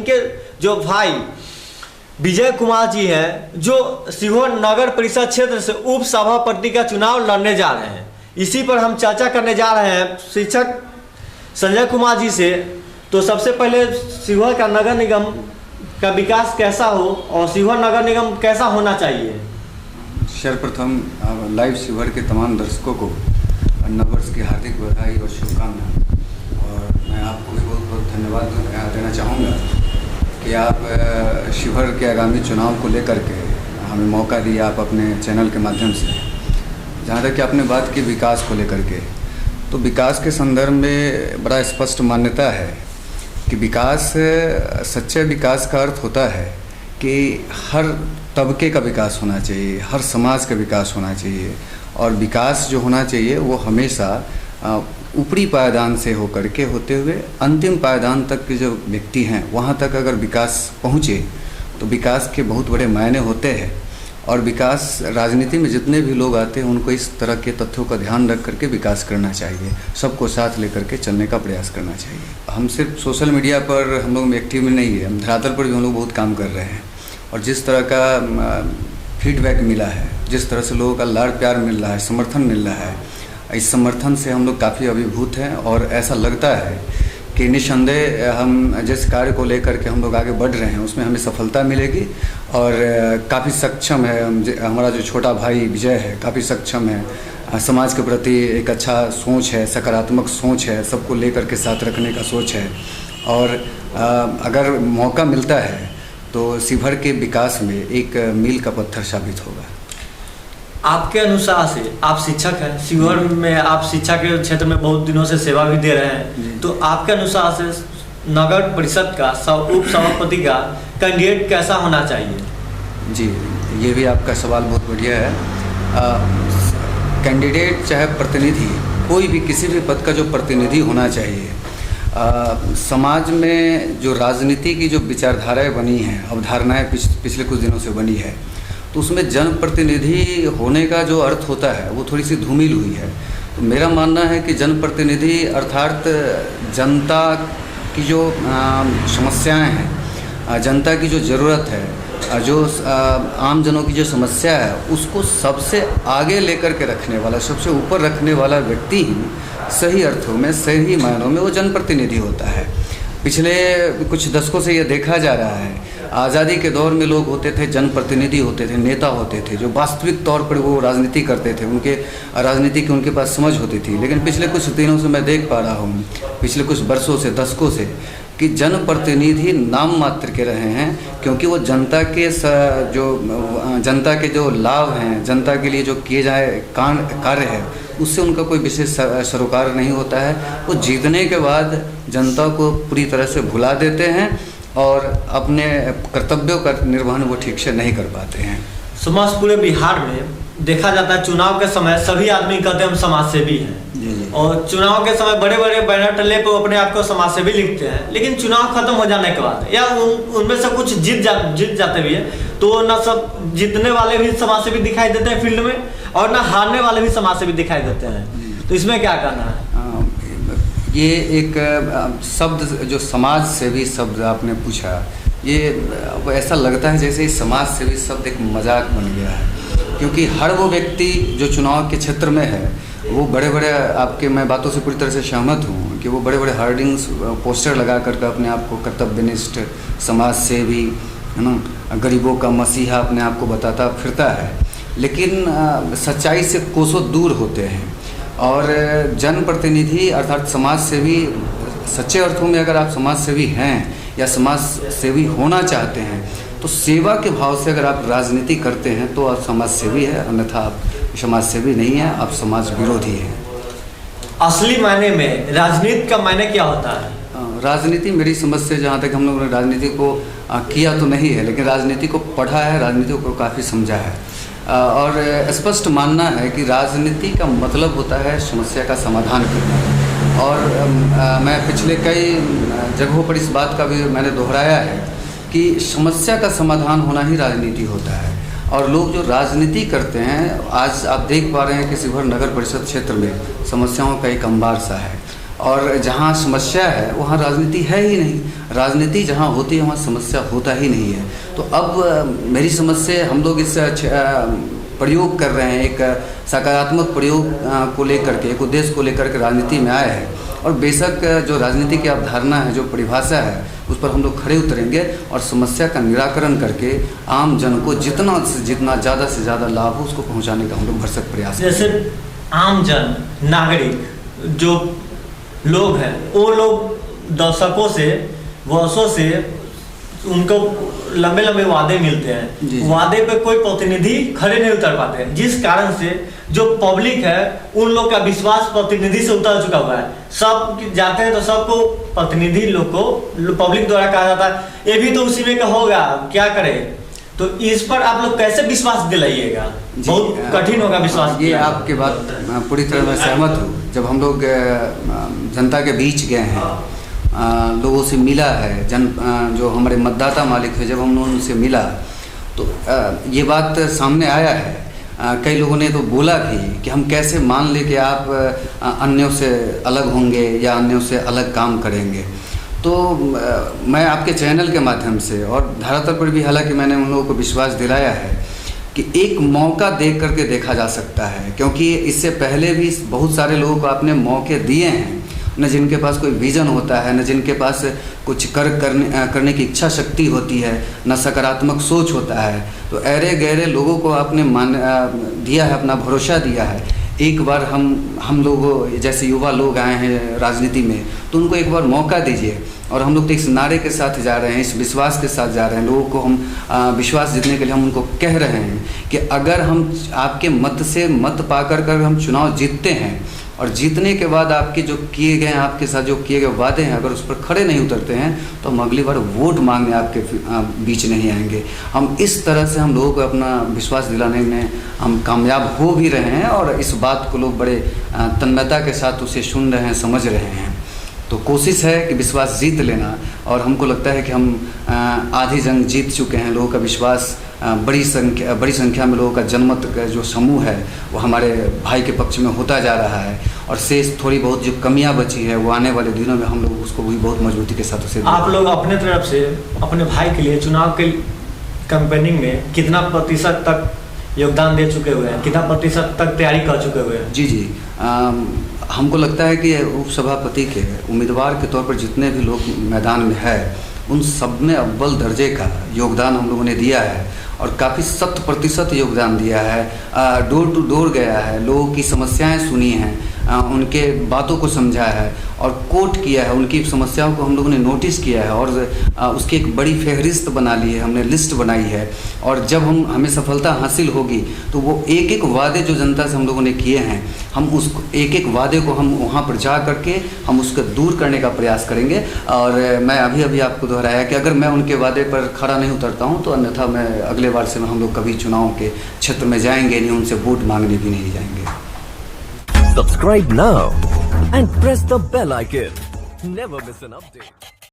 इनके जो भाई विजय कुमार जी हैं, जो सीहोर नगर परिषद क्षेत्र से उप सभापति का चुनाव लड़ने जा रहे हैं। इसी पर हम चर्चा करने जा रहे हैं शिक्षक संजय कुमार जी से। तो सबसे पहले सीहोर का नगर निगम का विकास कैसा हो और सीहोर नगर निगम कैसा होना चाहिए? सर्वप्रथम लाइव सीहोर के तमाम दर्शकों को नववर्ष की हार्दिक बधाई और शुभकामनाएं। और मैं आपको भी बहुत बहुत धन्यवाद देना चाहूँगा कि आप सीहोर के आगामी चुनाव को लेकर के हमें मौका दिया आप अपने चैनल के माध्यम से। जहाँ तक कि आपने बात की विकास को लेकर के, तो विकास के संदर्भ में बड़ा स्पष्ट मान्यता है कि विकास, सच्चे विकास का अर्थ होता है कि हर तबके का विकास होना चाहिए, हर समाज का विकास होना चाहिए। और विकास जो होना चाहिए वो हमेशा ऊपरी पायदान से होकर के होते हुए अंतिम पायदान तक के जो व्यक्ति हैं वहाँ तक अगर विकास पहुँचे तो विकास के बहुत बड़े मायने होते हैं। और विकास, राजनीति में जितने भी लोग आते हैं उनको इस तरह के तथ्यों का ध्यान रख करके विकास करना चाहिए, सबको साथ लेकर के चलने का प्रयास करना चाहिए। हम सिर्फ सोशल मीडिया पर हम लोग एक्टिव में नहीं है, हम धरातल पर भी हम लोग बहुत काम कर रहे हैं। और जिस तरह का फीडबैक मिला है, जिस तरह से लोगों का लाड़ प्यार मिल रहा है, समर्थन मिल रहा है, इस समर्थन से हम लोग काफ़ी अभिभूत हैं। और ऐसा लगता है कि निस्संदेह हम जिस कार्य को लेकर के हम लोग आगे बढ़ रहे हैं उसमें हमें सफलता मिलेगी। और काफ़ी सक्षम है हमारा जो छोटा भाई विजय है, काफ़ी सक्षम है, समाज के प्रति एक अच्छा सोच है, सकारात्मक सोच है, सबको लेकर के साथ रखने का सोच है। और अगर मौका मिलता है तो सीहोर के विकास में एक मील का पत्थर साबित होगा। आपके अनुसार से, आप शिक्षक हैं, सीहोर में आप शिक्षा के क्षेत्र में बहुत दिनों से सेवा भी दे रहे हैं, तो आपके अनुसार से नगर परिषद का उप सभापति का कैंडिडेट कैसा होना चाहिए? जी, ये भी आपका सवाल बहुत बढ़िया है। कैंडिडेट चाहे प्रतिनिधि, कोई भी किसी भी पद का जो प्रतिनिधि होना चाहिए। समाज में जो राजनीति की जो विचारधाराएं बनी हैं, अवधारणाएं पिछले कुछ दिनों से बनी है, तो उसमें जनप्रतिनिधि होने का जो अर्थ होता है वो थोड़ी सी धूमिल हुई है। तो मेरा मानना है कि जनप्रतिनिधि अर्थात जनता की जो समस्याएं हैं, जनता की जो ज़रूरत है, जो आम जनों की जो समस्या है, उसको सबसे आगे लेकर के रखने वाला, सबसे ऊपर रखने वाला व्यक्ति ही सही अर्थों में, सही मायनों में वो जनप्रतिनिधि होता है। पिछले कुछ दशकों से ये देखा जा रहा है, आज़ादी के दौर में लोग होते थे, जनप्रतिनिधि होते थे, नेता होते थे, जो वास्तविक तौर पर वो राजनीति करते थे, उनके राजनीति की उनके पास समझ होती थी। लेकिन पिछले कुछ दिनों से मैं देख पा रहा हूँ, पिछले कुछ वर्षों से, दशकों से, कि जनप्रतिनिधि नाम मात्र के रहे हैं, क्योंकि वो जनता के जो लाभ हैं, जनता के लिए जो किए जाए कार्य है, उससे उनका कोई विशेष सरोकार नहीं होता है। वो जीतने के बाद जनता को पूरी तरह से भुला देते हैं और अपने कर्तव्यों का निर्वहन वो ठीक से नहीं कर पाते हैं। समाज पूरे बिहार में देखा जाता है, चुनाव के समय सभी आदमी कहते हैं हम समाज सेवी हैं, और चुनाव के समय बड़े बड़े बैनर टल्ले पे अपने आप को समाज सेवी लिखते हैं। लेकिन चुनाव खत्म हो जाने के बाद या उनमें से कुछ जीत जाते भी है, तो ना सब जीतने वाले भी समाज सेवी दिखाई देते हैं फील्ड में, और ना हारने वाले भी समाज सेवी दिखाई देते हैं। तो इसमें क्या कहना है? ये एक शब्द जो समाज सेवी शब्द आपने पूछा, ये ऐसा लगता है जैसे समाज सेवी शब्द एक मजाक बन गया है। क्योंकि हर वो व्यक्ति जो चुनाव के क्षेत्र में है, वो बड़े बड़े, आपके मैं बातों से पूरी तरह से सहमत हूँ कि वो बड़े बड़े हार्डिंग्स, पोस्टर लगा करके अपने आप को कर्तव्यनिष्ठ, समाज सेवी, है ना, गरीबों का मसीहा अपने आप को बताता फिरता है। लेकिन सच्चाई से कोसों दूर होते हैं। और जनप्रतिनिधि अर्थात समाज सेवी, सच्चे अर्थों में अगर आप समाज सेवी हैं या समाज सेवी होना चाहते हैं, तो सेवा के भाव से अगर आप राजनीति करते हैं तो आप समाज सेवी है, अन्यथा आप समाज सेवी नहीं है, आप समाज विरोधी हैं। असली मायने में राजनीति का मायने क्या होता है? राजनीति, मेरी समझ से जहाँ तक हम लोगों ने राजनीति को किया तो नहीं है, लेकिन राजनीति को पढ़ा है, राजनीति को काफ़ी समझा है। और स्पष्ट मानना है कि राजनीति का मतलब होता है समस्या का समाधान करना। और मैं पिछले कई जगहों पर इस बात का भी मैंने दोहराया है कि समस्या का समाधान होना ही राजनीति होता है। और लोग जो राजनीति करते हैं, आज आप देख पा रहे हैं कि सीहोर नगर परिषद क्षेत्र में समस्याओं का एक अंबार सा है। और जहाँ समस्या है वहाँ राजनीति है ही नहीं। राजनीति जहाँ होती है वहाँ समस्या होता ही नहीं है। तो अब मेरी समझ से हम लोग इस प्रयोग कर रहे हैं, एक सकारात्मक प्रयोग को लेकर के, एक उद्देश्य को लेकर के राजनीति में आए हैं। और बेशक जो राजनीति की अवधारणा है, जो परिभाषा है, उस पर हम लोग खड़े उतरेंगे और समस्या का निराकरण करके आम जन को जितना से जितना ज़्यादा से ज़्यादा लाभ हो उसको पहुंचाने का हम लोग भरसक प्रयास करेंगे। जैसे आम जन, नागरिक जो लोग हैं, वो लोग दशकों से, वर्षों से उनको लंबे लंबे वादे मिलते हैं, वादे पे कोई प्रतिनिधि खड़े नहीं उतर पाते हैं, जिस कारण से जो पब्लिक है उन लोग का विश्वास प्रतिनिधि से उतर चुका हुआ है। सब जाते हैं तो सबको प्रतिनिधि लोग को पब्लिक द्वारा कहा जाता है ये भी तो उसी में का होगा, क्या करे। तो इस पर आप लोग कैसे विश्वास दिलाइएगा? बहुत कठिन होगा विश्वास। ये आपकी बात पूरी तरह मैं सहमत हूँ। जब हम लोग जनता के बीच गए हैं, लोगों से मिला है, जो हमारे मतदाता मालिक है, जब हम उनसे मिला तो ये बात सामने आया है। कई लोगों ने तो बोला भी कि हम कैसे मान ले कि आप अन्यों से अलग होंगे या अन्यों से अलग काम करेंगे। तो मैं आपके चैनल के माध्यम से और धरातल पर भी हालांकि मैंने उन लोगों को विश्वास दिलाया है कि एक मौका देख करके देखा जा सकता है, क्योंकि इससे पहले भी बहुत सारे लोगों को आपने मौके दिए हैं, न जिनके पास कोई विज़न होता है, न जिनके पास कुछ करने की इच्छा शक्ति होती है, न सकारात्मक सोच होता है। तो ऐरे गहरे लोगों को आपने दिया है, अपना भरोसा दिया है। एक बार हम लोग जैसे युवा लोग आए हैं राजनीति में, तो उनको एक बार मौका दीजिए। और हम लोग तो इस नारे के साथ जा रहे हैं, इस विश्वास के साथ जा रहे हैं। लोगों को हम विश्वास जीतने के लिए हम उनको कह रहे हैं कि अगर हम आपके मत से मत पा कर हम चुनाव जीतते हैं और जीतने के बाद आपके जो किए गए, आपके साथ जो किए गए वादे हैं, अगर उस पर खड़े नहीं उतरते हैं तो हम अगली बार वोट मांगने आपके बीच नहीं आएंगे। हम इस तरह से हम लोगों को अपना विश्वास दिलाने में हम कामयाब हो भी रहे हैं और इस बात को लोग बड़े तन्मयता के साथ उसे सुन रहे हैं, समझ रहे हैं। तो कोशिश है कि विश्वास जीत लेना, और हमको लगता है कि हम आधी जंग जीत चुके हैं। लोगों का विश्वास, बड़ी संख्या में लोगों का जनमत का जो समूह है वो हमारे भाई के पक्ष में होता जा रहा है, और शेष थोड़ी बहुत जो कमियां बची है वो आने वाले दिनों में हम लोग उसको भी बहुत मजबूती के साथ उसे। आप लोग अपने तरफ से अपने भाई के लिए चुनाव के कैंपेनिंग में कितना प्रतिशत तक योगदान दे चुके हुए हैं, कितना प्रतिशत तक तैयारी कर चुके हुए हैं? जी हमको लगता है कि उपसभापति के उम्मीदवार के तौर पर जितने भी लोग मैदान में है उन सब में अव्वल दर्जे का योगदान हम लोगों ने दिया है, और काफ़ी 100% योगदान दिया है। डोर टू डोर गया है, लोगों की समस्याएं सुनी हैं, उनके बातों को समझा है और कोट किया है, उनकी समस्याओं को हम लोगों ने नोटिस किया है और उसकी एक बड़ी फहरिस्त बना ली है, हमने लिस्ट बनाई है। और जब हमें सफलता हासिल होगी तो वो एक एक वादे जो जनता से हम लोगों ने किए हैं, हम उस एक एक वादे को हम वहाँ पर जा करके हम उसको दूर करने का प्रयास करेंगे। और मैं अभी आपको दोहराया कि अगर मैं उनके वादे पर खड़ा नहीं उतरता हूँ तो अन्यथा मैं अगले बार से हम लोग कभी चुनाव के क्षेत्र में जाएंगे नहीं, उनसे वोट मांगने भी नहीं जाएंगे। Subscribe now and press the bell icon. Never miss an update.